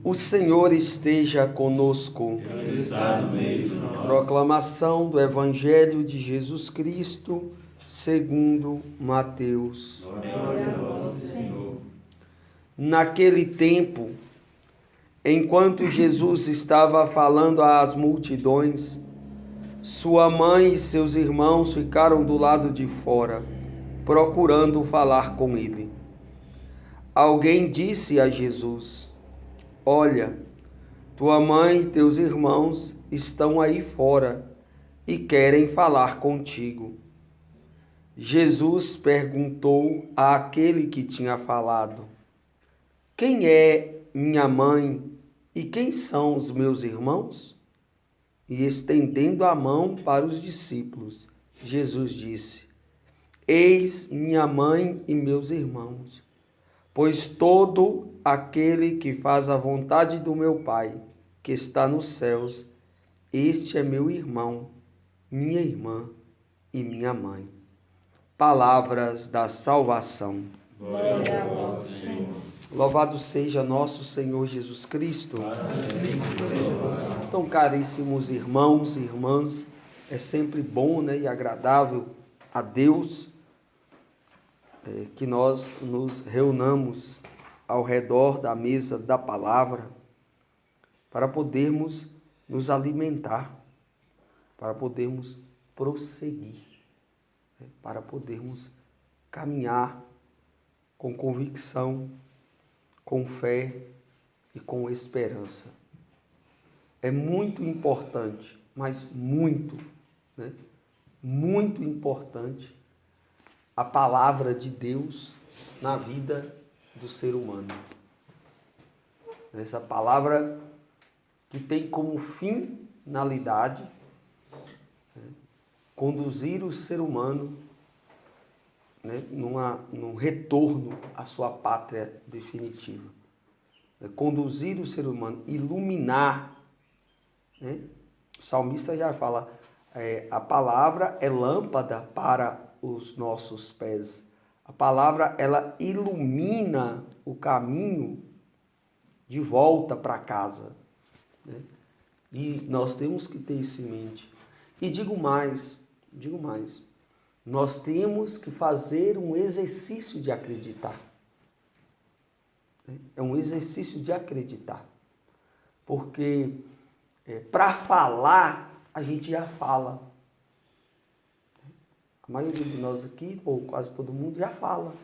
O Senhor esteja conosco. Ele está no meio de nós. Proclamação do Evangelho de Jesus Cristo, segundo Mateus. Glória a vós, Senhor. Naquele tempo, enquanto Jesus estava falando às multidões, sua mãe e seus irmãos ficaram do lado de fora, procurando falar com ele. Alguém disse a Jesus: Olha, tua mãe e teus irmãos estão aí fora e querem falar contigo. Jesus perguntou àquele que tinha falado: Quem é minha mãe e quem são os meus irmãos? E estendendo a mão para os discípulos, Jesus disse: Eis minha mãe e meus irmãos, pois todo aquele que faz a vontade do meu Pai, que está nos céus, este é meu irmão, minha irmã e minha mãe. Palavras da salvação. Glória a vós, Senhor. Louvado seja nosso Senhor Jesus Cristo. Então, caríssimos irmãos e irmãs, é sempre bom, e agradável a Deus que nós nos reunamos ao redor da mesa da palavra para podermos nos alimentar, para podermos prosseguir, para podermos caminhar com convicção, com fé e com esperança. É muito importante, mas muito importante a palavra de Deus na vida do ser humano. Essa palavra que tem como finalidade conduzir o ser humano num retorno à sua pátria definitiva. Conduzir o ser humano, iluminar. O salmista já fala, a palavra é lâmpada para os nossos pés. A palavra, ela ilumina o caminho de volta para casa. E nós temos que ter isso em mente. E digo mais, nós temos que fazer um exercício de acreditar. É um exercício de acreditar. Porque para falar, a gente já fala. A maioria de nós aqui, ou quase todo mundo, já fala.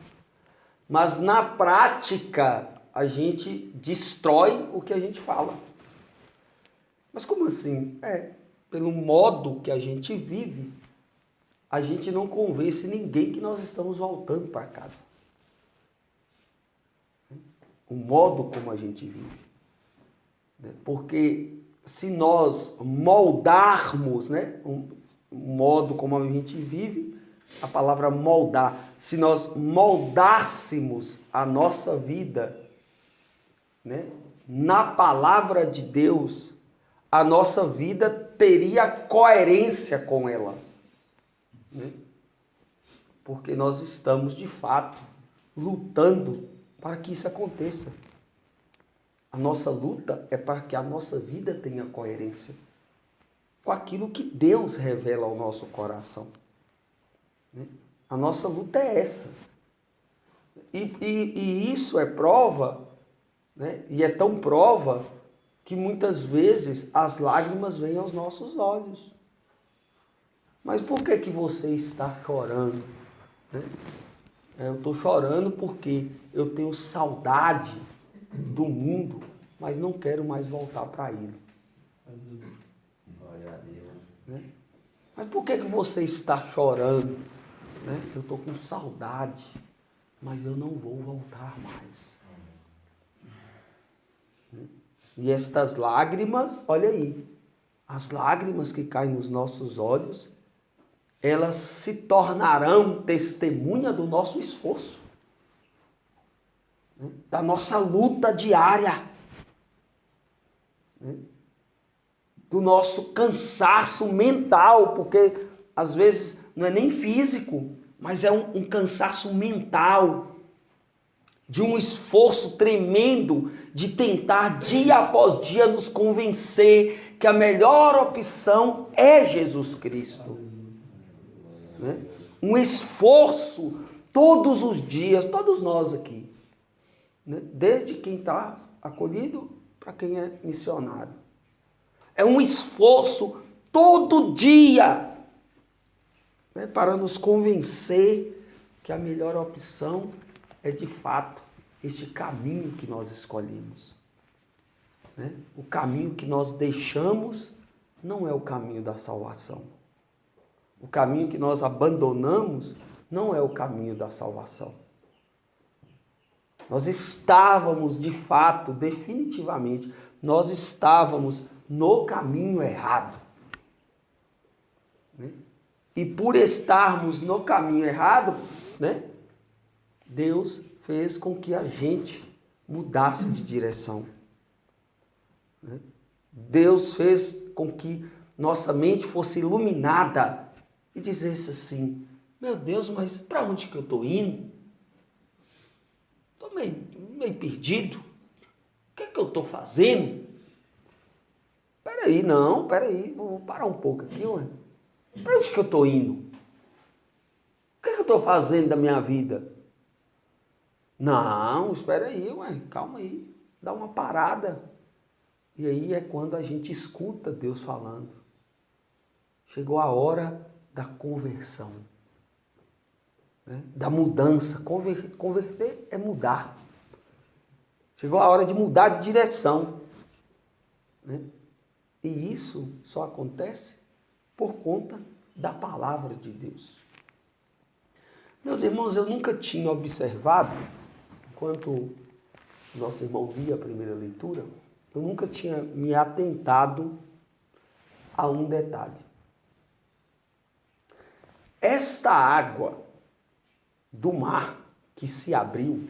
Mas na prática, a gente destrói o que a gente fala. Mas como assim? Pelo modo que a gente vive, a gente não convence ninguém que nós estamos voltando para casa. O modo como a gente vive. Porque se nós moldarmos, o modo como a gente vive, a palavra moldar, se nós moldássemos a nossa vida, na palavra de Deus, a nossa vida teria coerência com ela. Porque nós estamos, de fato, lutando para que isso aconteça. A nossa luta é para que a nossa vida tenha coerência com aquilo que Deus revela ao nosso coração. A nossa luta é essa. E isso é prova, e é tão prova que muitas vezes as lágrimas vêm aos nossos olhos. Mas por que você está chorando? Eu estou chorando porque eu tenho saudade do mundo, mas não quero mais voltar para ele. Glória a Deus. Mas por que você está chorando? Eu estou com saudade, mas eu não vou voltar mais. E estas lágrimas, olha aí, as lágrimas que caem nos nossos olhos, elas se tornarão testemunha do nosso esforço, da nossa luta diária, do nosso cansaço mental, porque às vezes não é nem físico, mas é um cansaço mental. de um esforço tremendo de tentar dia após dia nos convencer que a melhor opção é Jesus Cristo. Né? Um esforço todos os dias, todos nós aqui, né? Desde quem está acolhido para quem é missionário. É um esforço todo dia, né? Para nos convencer que a melhor opção é de fato este caminho que nós escolhemos. Né? O caminho que nós deixamos não é o caminho da salvação. O caminho que nós abandonamos não é o caminho da salvação. Nós estávamos, de fato, definitivamente, nós estávamos no caminho errado. Né? E por estarmos no caminho errado, né, Deus fez com que a gente mudasse de direção. Né? Deus fez com que nossa mente fosse iluminada e dissesse assim: meu Deus, mas para onde que eu estou indo? Estou meio perdido. O que é que eu estou fazendo? Peraí, vou parar um pouco aqui, ué. Para onde que eu estou indo? O que é que eu estou fazendo da minha vida? Não, espera aí, ué, calma aí, dá uma parada. E aí é quando a gente escuta Deus falando. Chegou a hora da conversão, né? Da mudança. Converter é mudar. Chegou a hora de mudar de direção, né? E isso só acontece por conta da palavra de Deus. Meus irmãos, eu nunca tinha observado, enquanto nosso irmão via a primeira leitura, eu nunca tinha me atentado a um detalhe. Esta água do mar que se abriu,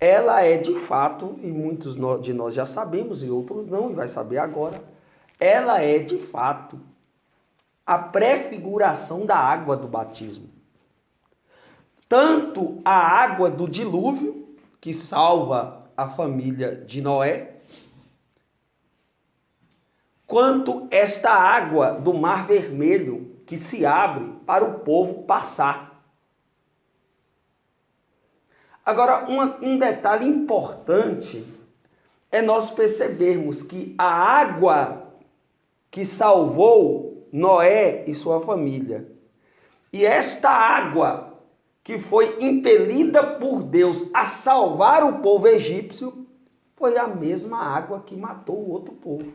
ela é de fato, e muitos de nós já sabemos, e outros não, e vai saber agora, ela é de fato a prefiguração da água do batismo. Tanto a água do dilúvio, que salva a família de Noé, quanto esta água do Mar Vermelho, que se abre para o povo passar. Agora, um detalhe importante é nós percebermos que a água que salvou Noé e sua família, e esta água que foi impelida por Deus a salvar o povo egípcio, foi a mesma água que matou o outro povo.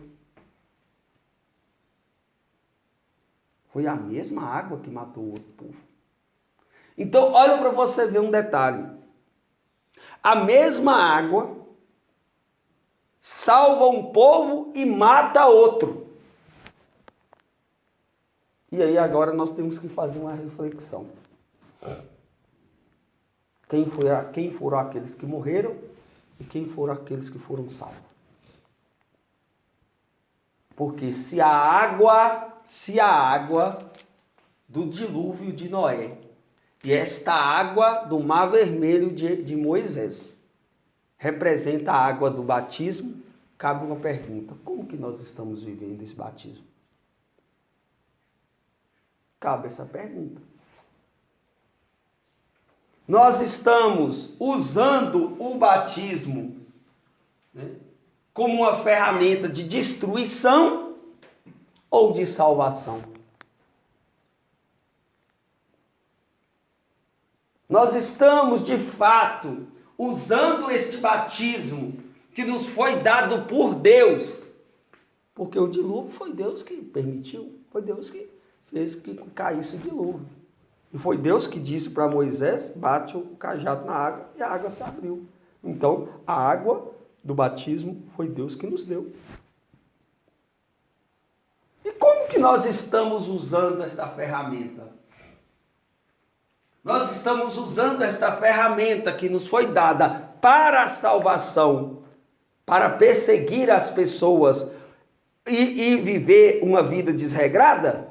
Foi a mesma água que matou o outro povo. Então, olha para você ver um detalhe. A mesma água salva um povo e mata outro. E aí agora nós temos que fazer uma reflexão. Quem foram aqueles que morreram e quem foram aqueles que foram salvos? Porque se a água do dilúvio de Noé e esta água do Mar Vermelho de Moisés representa a água do batismo, cabe uma pergunta: como que nós estamos vivendo esse batismo? Cabe essa pergunta. Nós estamos usando o batismo, né, como uma ferramenta de destruição ou de salvação? Nós estamos, de fato, usando este batismo que nos foi dado por Deus, porque o dilúvio foi Deus que permitiu, foi Deus que fez que caísse o dilúvio. E foi Deus que disse para Moisés: bate o cajado na água, e a água se abriu. Então, a água do batismo foi Deus que nos deu. E como que nós estamos usando esta ferramenta? Nós estamos usando esta ferramenta que nos foi dada para a salvação, para perseguir as pessoas e viver uma vida desregrada?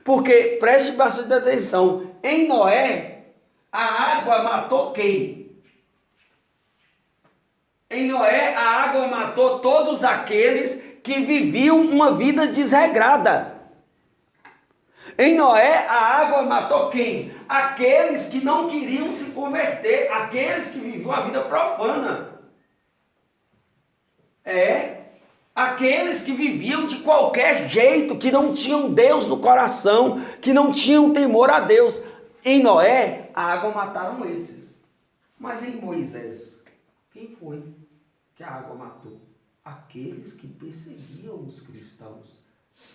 Porque, preste bastante atenção, em Noé, a água matou quem? Em Noé, a água matou todos aqueles que viviam uma vida desregrada. Em Noé, a água matou quem? Aqueles que não queriam se converter, aqueles que viviam uma vida profana. Aqueles que viviam de qualquer jeito, que não tinham Deus no coração, que não tinham temor a Deus. Em Noé, a água mataram esses. Mas em Moisés, quem foi que a água matou? Aqueles que perseguiam os cristãos.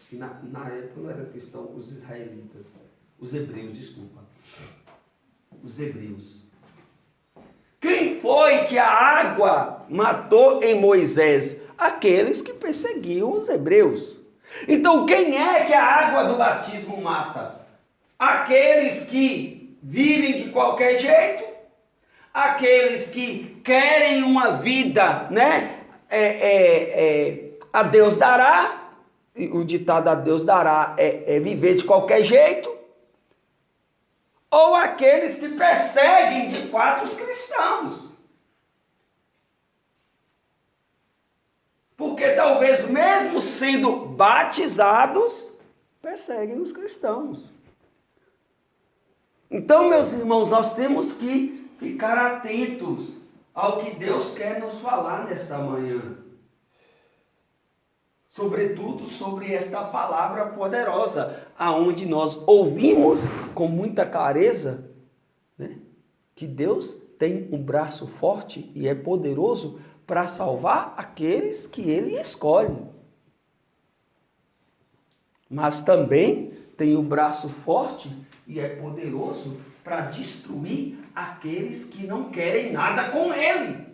Que na época não era cristão, os israelitas. Os hebreus, desculpa. Os hebreus. Quem foi que a água matou em Moisés? Aqueles que perseguiam os hebreus. Então quem é que a água do batismo mata? Aqueles que vivem de qualquer jeito, aqueles que querem uma vida, né? A Deus dará, o ditado a Deus dará é viver de qualquer jeito, ou aqueles que perseguem de fato os cristãos. Porque talvez mesmo sendo batizados, perseguem os cristãos. Então, meus irmãos, nós temos que ficar atentos ao que Deus quer nos falar nesta manhã. Sobretudo sobre esta palavra poderosa, aonde nós ouvimos com muita clareza, né, que Deus tem um braço forte e é poderoso para salvar aqueles que Ele escolhe. Mas também tem um braço forte e é poderoso para destruir aqueles que não querem nada com Ele.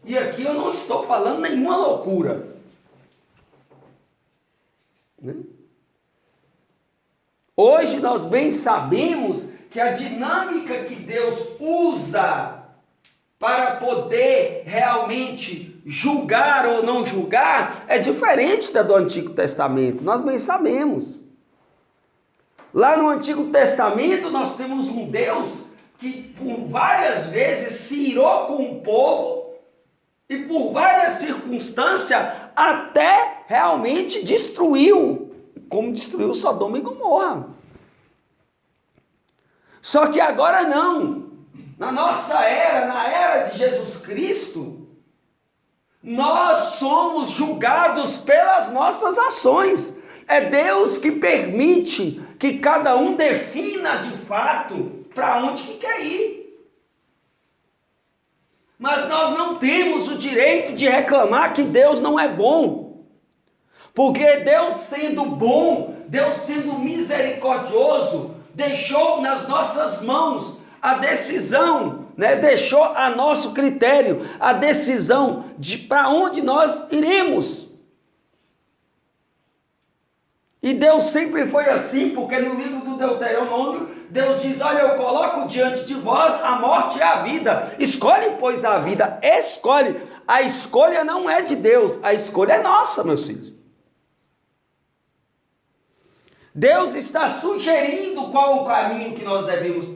E aqui eu não estou falando nenhuma loucura. Né? Hoje nós bem sabemos que a dinâmica que Deus usa para poder realmente julgar ou não julgar é diferente da do Antigo Testamento. Nós bem sabemos. Lá no Antigo Testamento nós temos um Deus que por várias vezes se irou com o povo e por várias circunstâncias até realmente destruiu, como destruiu Sodoma e Gomorra. Só que agora não. Na nossa era, na era de Jesus Cristo, nós somos julgados pelas nossas ações. É Deus que permite que cada um defina de fato para onde que quer ir. Mas nós não temos o direito de reclamar que Deus não é bom. Porque Deus sendo bom, Deus sendo misericordioso, deixou nas nossas mãos a decisão, né? Deixou a nosso critério a decisão de para onde nós iremos. E Deus sempre foi assim, porque no livro do Deuteronômio, Deus diz, olha, eu coloco diante de vós a morte e a vida. Escolhe, pois, a vida. Escolhe. A escolha não é de Deus, a escolha é nossa, meus filhos. Deus está sugerindo qual o caminho que nós devemos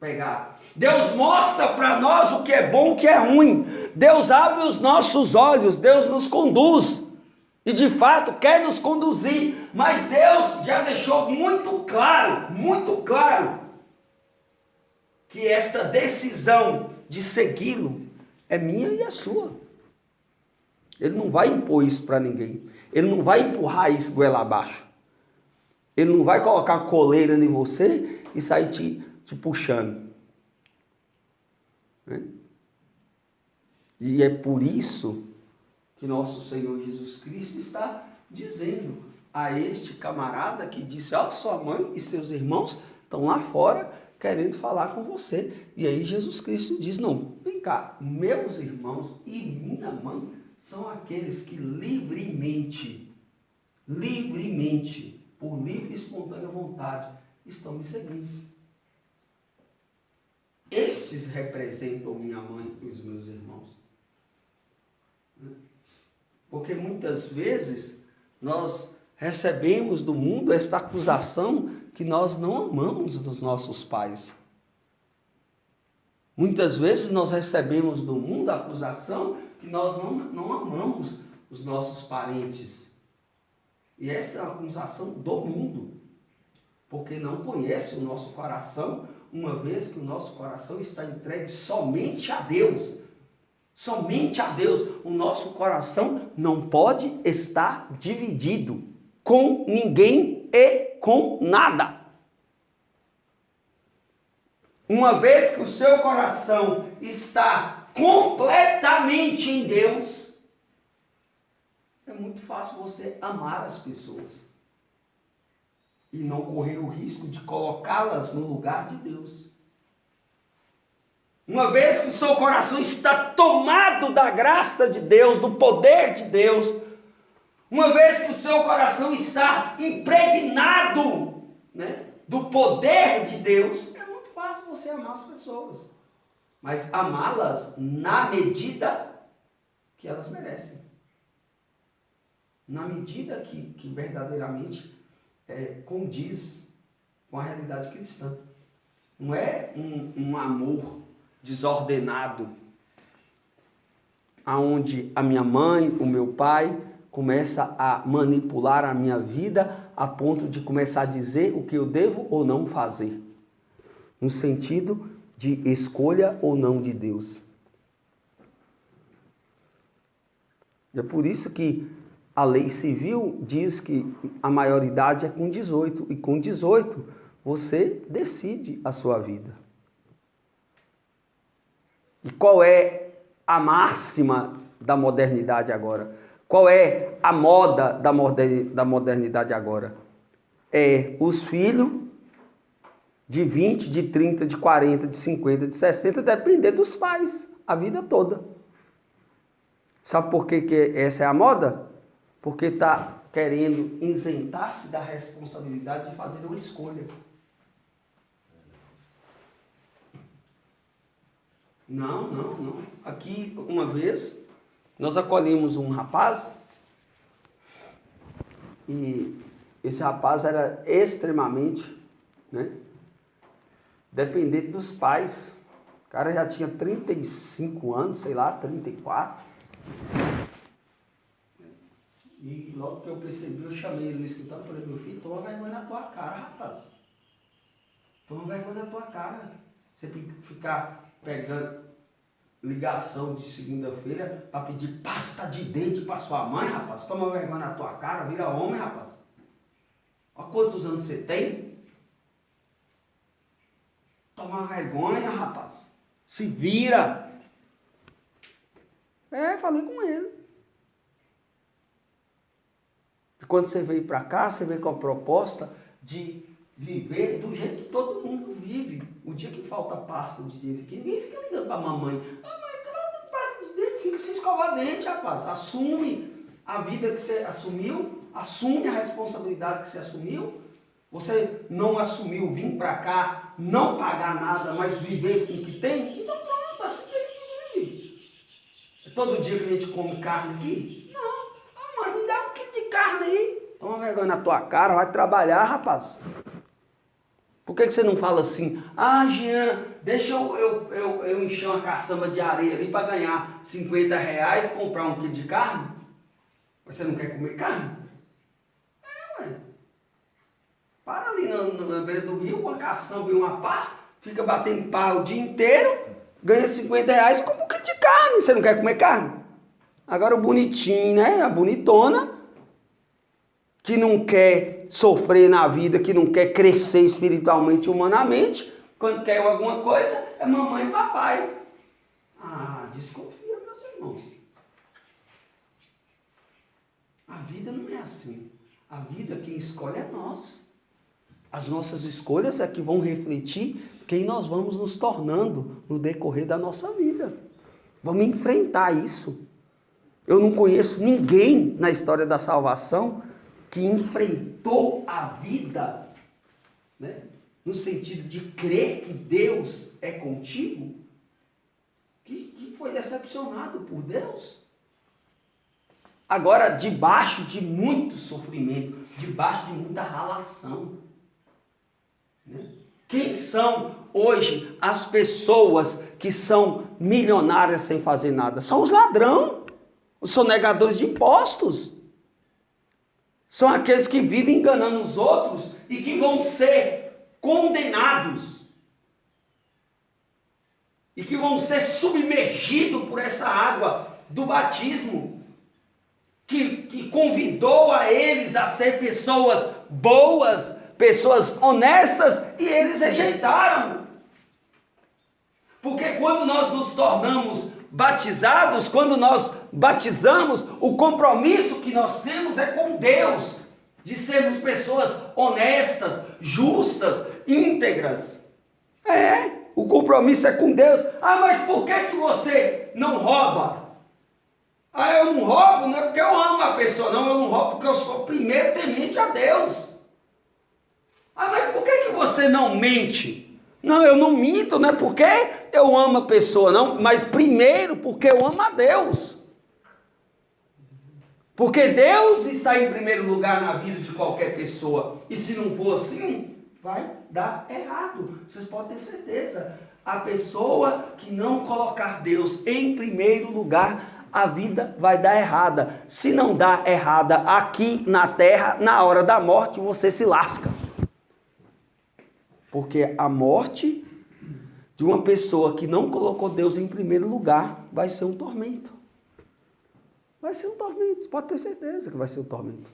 pegar. Deus mostra para nós o que é bom e o que é ruim. Deus abre os nossos olhos, Deus nos conduz. E de fato quer nos conduzir, mas Deus já deixou muito claro, que esta decisão de segui-lo é minha e é sua. Ele não vai impor isso para ninguém. Ele não vai empurrar isso goela abaixo. Ele não vai colocar coleira em você e sair te puxando. Né? E é por isso que nosso Senhor Jesus Cristo está dizendo a este camarada que disse, ó, sua mãe e seus irmãos estão lá fora querendo falar com você. E aí Jesus Cristo diz, não, vem cá, meus irmãos e minha mãe são aqueles que livremente, por livre e espontânea vontade, estão me seguindo. Estes representam minha mãe e os meus irmãos. Porque muitas vezes nós recebemos do mundo esta acusação que nós não amamos os nossos pais. Muitas vezes nós recebemos do mundo a acusação que nós não amamos os nossos parentes. E essa é uma acusação do mundo, porque não conhece o nosso coração, uma vez que o nosso coração está entregue somente a Deus. Somente a Deus. O nosso coração não pode estar dividido com ninguém e com nada. Uma vez que o seu coração está completamente em Deus, é muito fácil você amar as pessoas e não correr o risco de colocá-las no lugar de Deus. Uma vez que o seu coração está tomado da graça de Deus, do poder de Deus, uma vez que o seu coração está impregnado, né, do poder de Deus, é muito fácil você amar as pessoas, mas amá-las na medida que elas merecem, na medida que verdadeiramente condiz com a realidade cristã. Não é um amor desordenado, aonde a minha mãe, o meu pai começa a manipular a minha vida a ponto de começar a dizer o que eu devo ou não fazer, no sentido de escolha ou não de Deus. É por isso que a lei civil diz que a maioridade é com 18, e com 18 você decide a sua vida. E qual é a máxima da modernidade agora? Qual é a moda da modernidade agora? É os filhos de 20, de 30, de 40, de 50, de 60, depender dos pais a vida toda. Sabe por que essa é a moda? Porque está querendo isentar-se da responsabilidade de fazer uma escolha. Não. Aqui, uma vez, nós acolhemos um rapaz e esse rapaz era extremamente, dependente dos pais. O cara já tinha 35 anos, sei lá, 34. E logo que eu percebi, eu chamei ele no escritório e falei: meu filho, toma vergonha na tua cara, rapaz. Toma vergonha na tua cara. Você ficar pegando ligação de segunda-feira para pedir pasta de dente para sua mãe, rapaz. Toma vergonha na tua cara, vira homem, rapaz. Olha quantos anos você tem. Toma vergonha, rapaz. Se vira. Falei com ele. E quando você veio para cá, você veio com a proposta de viver do jeito que todo mundo vive. O dia que falta pasta de dente aqui, ninguém fica ligando para a mamãe. Mamãe, tá pasta de dente, fica sem escovar dente, rapaz. Assume a vida que você assumiu, assume a responsabilidade que você assumiu. Você não assumiu vir para cá, não pagar nada, mas viver com o que tem? Então pronto, assim que a gente vive. É todo dia que a gente come carne aqui? Não. Mãe, me dá um quilo de carne aí. Toma vergonha na tua cara, vai trabalhar, rapaz. Por que você não fala assim: ah, Jean, deixa eu encher uma caçamba de areia ali para ganhar R$50 e comprar um quilo de carne? Você não quer comer carne? Ué. Para ali na beira do rio, uma caçamba e uma pá, fica batendo pá o dia inteiro, ganha R$50 e compra um quilo de carne. Você não quer comer carne? Agora o bonitinho, a bonitona, que não quer sofrer na vida, que não quer crescer espiritualmente e humanamente, quando quer alguma coisa, é mamãe e papai. Ah, desconfia, meus irmãos. A vida não é assim. A vida, quem escolhe é nós. As nossas escolhas é que vão refletir quem nós vamos nos tornando no decorrer da nossa vida. Vamos enfrentar isso. Eu não conheço ninguém na história da salvação que enfrentou a vida, no sentido de crer que Deus é contigo, que foi decepcionado por Deus. Agora, debaixo de muito sofrimento, debaixo de muita ralação. Quem são hoje as pessoas que são milionárias sem fazer nada? São os ladrões, os sonegadores de impostos. São aqueles que vivem enganando os outros e que vão ser condenados. E que vão ser submergidos por essa água do batismo. Que convidou a eles a ser pessoas boas, pessoas honestas, e eles rejeitaram. Porque quando nós nos tornamos batizados, quando nós batizamos, o compromisso que nós temos é com Deus, de sermos pessoas honestas, justas, íntegras. O compromisso é com Deus. Mas por que você não rouba? Eu não roubo, não é porque eu amo a pessoa, não, eu não roubo porque eu sou primeiro temente a Deus. Mas por que você não mente? Não, eu não minto, não é porque eu amo a pessoa, não, mas primeiro porque eu amo a Deus. Porque Deus está em primeiro lugar na vida de qualquer pessoa. E se não for assim, vai dar errado. Vocês podem ter certeza. A pessoa que não colocar Deus em primeiro lugar, a vida vai dar errada. Se não dá errada aqui na terra, na hora da morte, você se lasca. Porque a morte de uma pessoa que não colocou Deus em primeiro lugar vai ser um tormento. Vai ser um tormento, pode ter certeza que vai ser um tormento.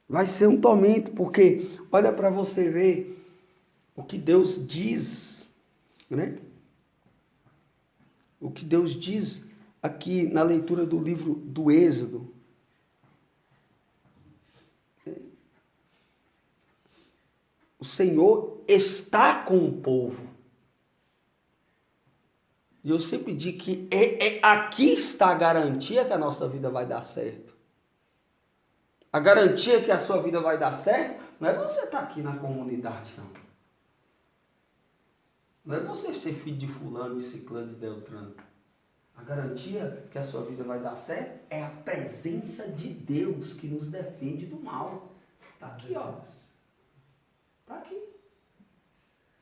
Vai ser um tormento, porque olha para você ver o que Deus diz, né? O que Deus diz aqui na leitura do livro do Êxodo. O Senhor está com o povo. E eu sempre digo que aqui está a garantia que a nossa vida vai dar certo. A garantia que a sua vida vai dar certo não é você estar aqui na comunidade, não. Não é você ser filho de fulano, de ciclano, de Deltrano. A garantia que a sua vida vai dar certo é a presença de Deus que nos defende do mal. Está aqui, ó. Está aqui.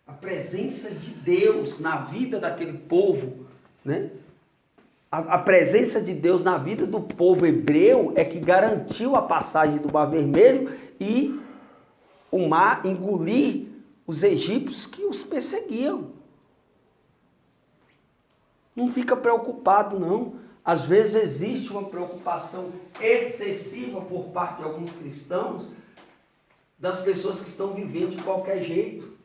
A presença de Deus na vida daquele povo, né? A presença de Deus na vida do povo hebreu é que garantiu a passagem do Mar Vermelho e o mar engolir os egípcios que os perseguiam. Não fica preocupado, não. Às vezes existe uma preocupação excessiva por parte de alguns cristãos, das pessoas que estão vivendo de qualquer jeito,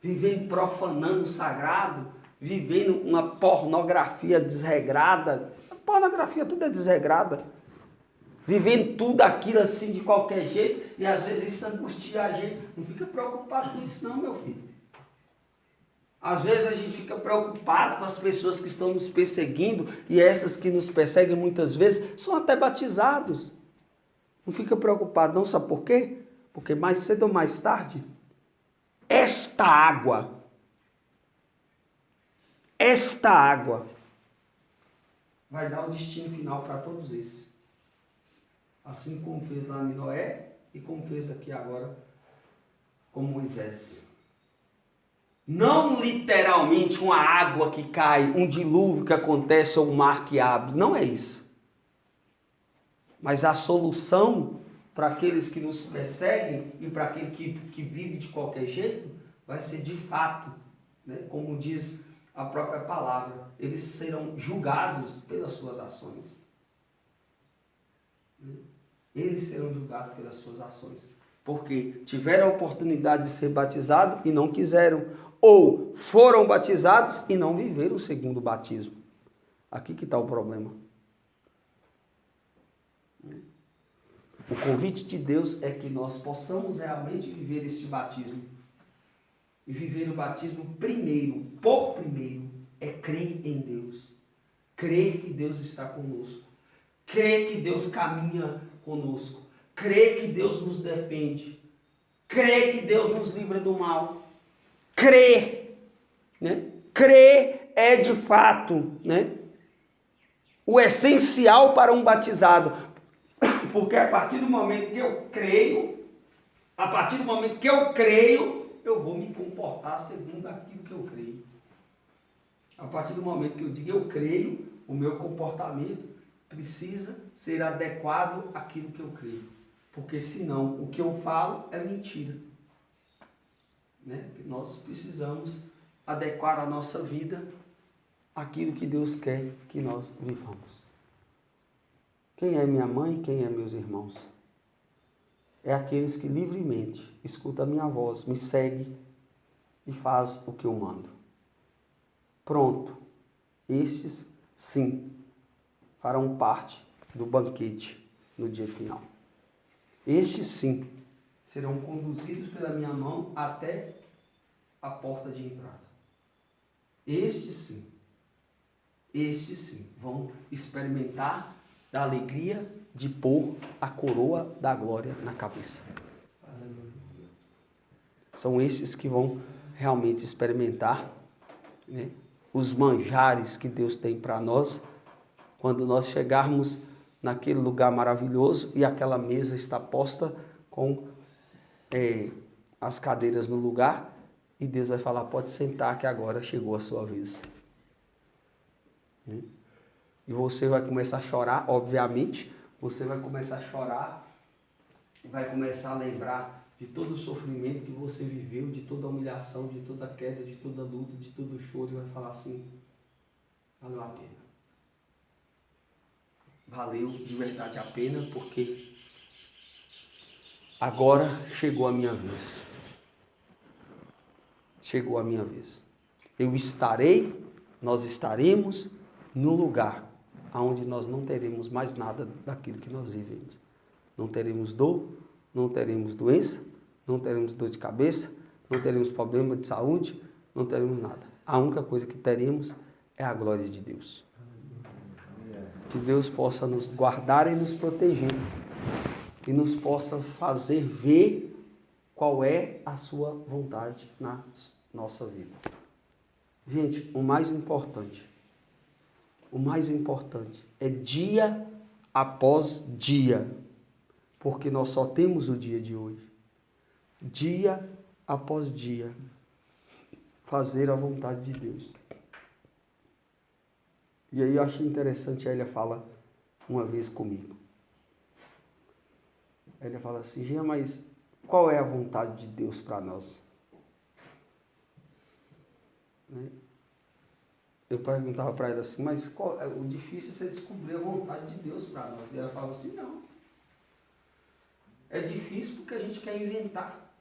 vivendo profanando o sagrado, vivendo uma pornografia desregrada. A pornografia tudo é desregrada. Vivendo tudo aquilo assim de qualquer jeito, e às vezes isso angustia a gente. Não fica preocupado com isso não, meu filho. Às vezes a gente fica preocupado com as pessoas que estão nos perseguindo, e essas que nos perseguem muitas vezes são até batizados. Não fica preocupado não, sabe por quê? Porque mais cedo ou mais tarde, esta água vai dar o destino final para todos esses. Assim como fez lá em Noé e como fez aqui agora com Moisés. Não literalmente uma água que cai, um dilúvio que acontece ou um mar que abre. Não é isso. Mas a solução para aqueles que nos perseguem e para aquele que vive de qualquer jeito vai ser de fato, né? Como diz a própria palavra, eles serão julgados pelas suas ações. Eles serão julgados pelas suas ações. Porque tiveram a oportunidade de ser batizados e não quiseram. Ou foram batizados e não viveram o segundo batismo. Aqui que está o problema. O convite de Deus é que nós possamos realmente viver este batismo. E viver o batismo primeiro, por primeiro, é crer em Deus. Crer que Deus está conosco. Crer que Deus caminha conosco. Crer que Deus nos defende. Crer que Deus nos livra do mal. Crer, né? Crer é de fato, né, o essencial para um batizado. Porque a partir do momento que eu creio, A partir do momento que eu creio, eu vou me comportar segundo aquilo que eu creio. A partir do momento que eu digo eu creio, o meu comportamento precisa ser adequado àquilo que eu creio. Porque senão o que eu falo é mentira. Né? Nós precisamos adequar a nossa vida àquilo que Deus quer que nós vivamos. Quem é minha mãe, quem é meus irmãos? É aqueles que livremente escutam a minha voz, me seguem e faz o que eu mando. Pronto. Estes, sim, farão parte do banquete no dia final. Estes, sim, serão conduzidos pela minha mão até a porta de entrada. Estes, sim, vão experimentar da alegria de pôr a coroa da glória na cabeça. São estes que vão realmente experimentar, né, os manjares que Deus tem para nós, quando nós chegarmos naquele lugar maravilhoso e aquela mesa está posta com as cadeiras no lugar, e Deus vai falar, pode sentar que agora chegou a sua vez. E você vai começar a chorar, obviamente, você vai começar a chorar, vai começar a lembrar de todo o sofrimento que você viveu, de toda a humilhação, de toda a queda, de toda a luta, de todo o choro, e vai falar assim, valeu a pena. Valeu de verdade a pena, porque agora chegou a minha vez. Chegou a minha vez. Nós estaremos no lugar onde nós não teremos mais nada daquilo que nós vivemos. Não teremos dor, não teremos doença, não teremos dor de cabeça, não teremos problema de saúde, não teremos nada. A única coisa que teremos é a glória de Deus. Que Deus possa nos guardar e nos proteger. E nos possa fazer ver qual é a sua vontade na nossa vida. Gente, o mais importante é dia após dia, porque nós só temos o dia de hoje. Dia após dia, fazer a vontade de Deus. E aí eu achei interessante, a Elia fala uma vez comigo. A Elia fala assim, Jean, mas qual é a vontade de Deus para nós? Né? Eu perguntava para ela assim, mas o difícil é você descobrir a vontade de Deus para nós. E ela falava assim, não. É difícil porque a gente quer inventar.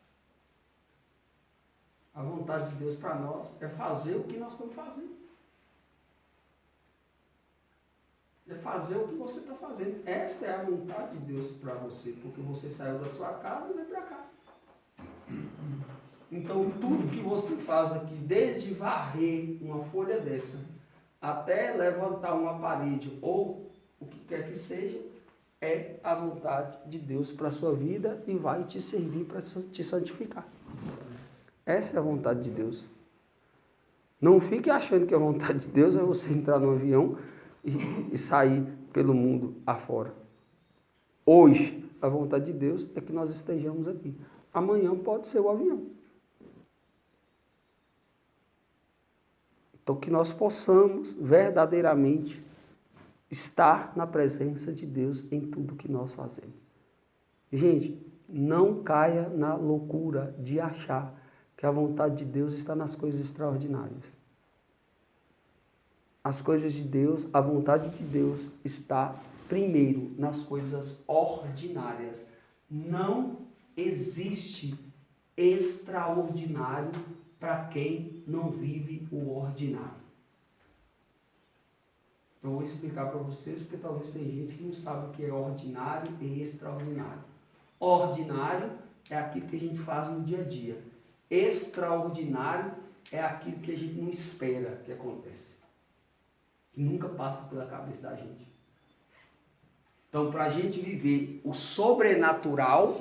A vontade de Deus para nós é fazer o que nós estamos fazendo. É fazer o que você está fazendo. Esta é a vontade de Deus para você, porque você saiu da sua casa e veio para cá. Então, tudo que você faz aqui, desde varrer uma folha dessa, até levantar uma parede, ou o que quer que seja, é a vontade de Deus para a sua vida e vai te servir para te santificar. Essa é a vontade de Deus. Não fique achando que a vontade de Deus é você entrar no avião e sair pelo mundo afora. Hoje, a vontade de Deus é que nós estejamos aqui. Amanhã pode ser o avião. Então, que nós possamos verdadeiramente estar na presença de Deus em tudo que nós fazemos. Gente, não caia na loucura de achar que a vontade de Deus está nas coisas extraordinárias. As coisas de Deus, a vontade de Deus está primeiro nas coisas ordinárias. Não existe extraordinário para quem não vive o ordinário. Então, eu vou explicar para vocês, porque talvez tem gente que não sabe o que é ordinário e extraordinário. Ordinário é aquilo que a gente faz no dia a dia. Extraordinário é aquilo que a gente não espera que aconteça. Que nunca passa pela cabeça da gente. Então, para a gente viver o sobrenatural,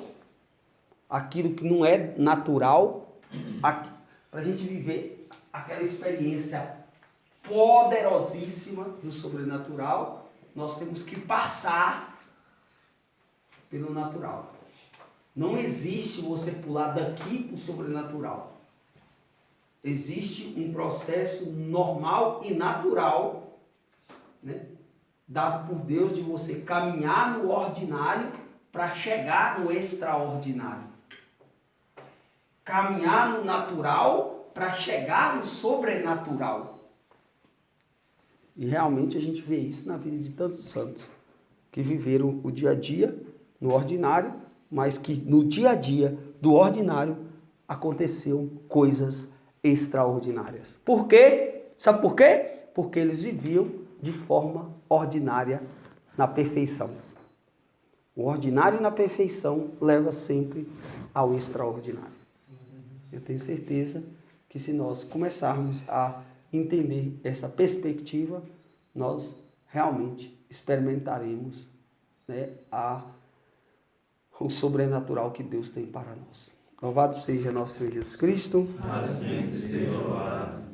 aquilo que não é natural, para a gente viver aquela experiência poderosíssima do sobrenatural, nós temos que passar pelo natural. Não existe você pular daqui para o sobrenatural. Existe um processo normal e natural, né, dado por Deus, de você caminhar no ordinário para chegar no extraordinário. Caminhar no natural para chegar no sobrenatural. E realmente a gente vê isso na vida de tantos santos que viveram o dia a dia no ordinário, mas que no dia a dia do ordinário aconteciam coisas extraordinárias. Por quê? Sabe por quê? Porque eles viviam de forma ordinária na perfeição. O ordinário na perfeição leva sempre ao extraordinário. Eu tenho certeza que se nós começarmos a entender essa perspectiva, nós realmente experimentaremos, né, o sobrenatural que Deus tem para nós. Louvado seja nosso Senhor Jesus Cristo. Para sempre seja louvado.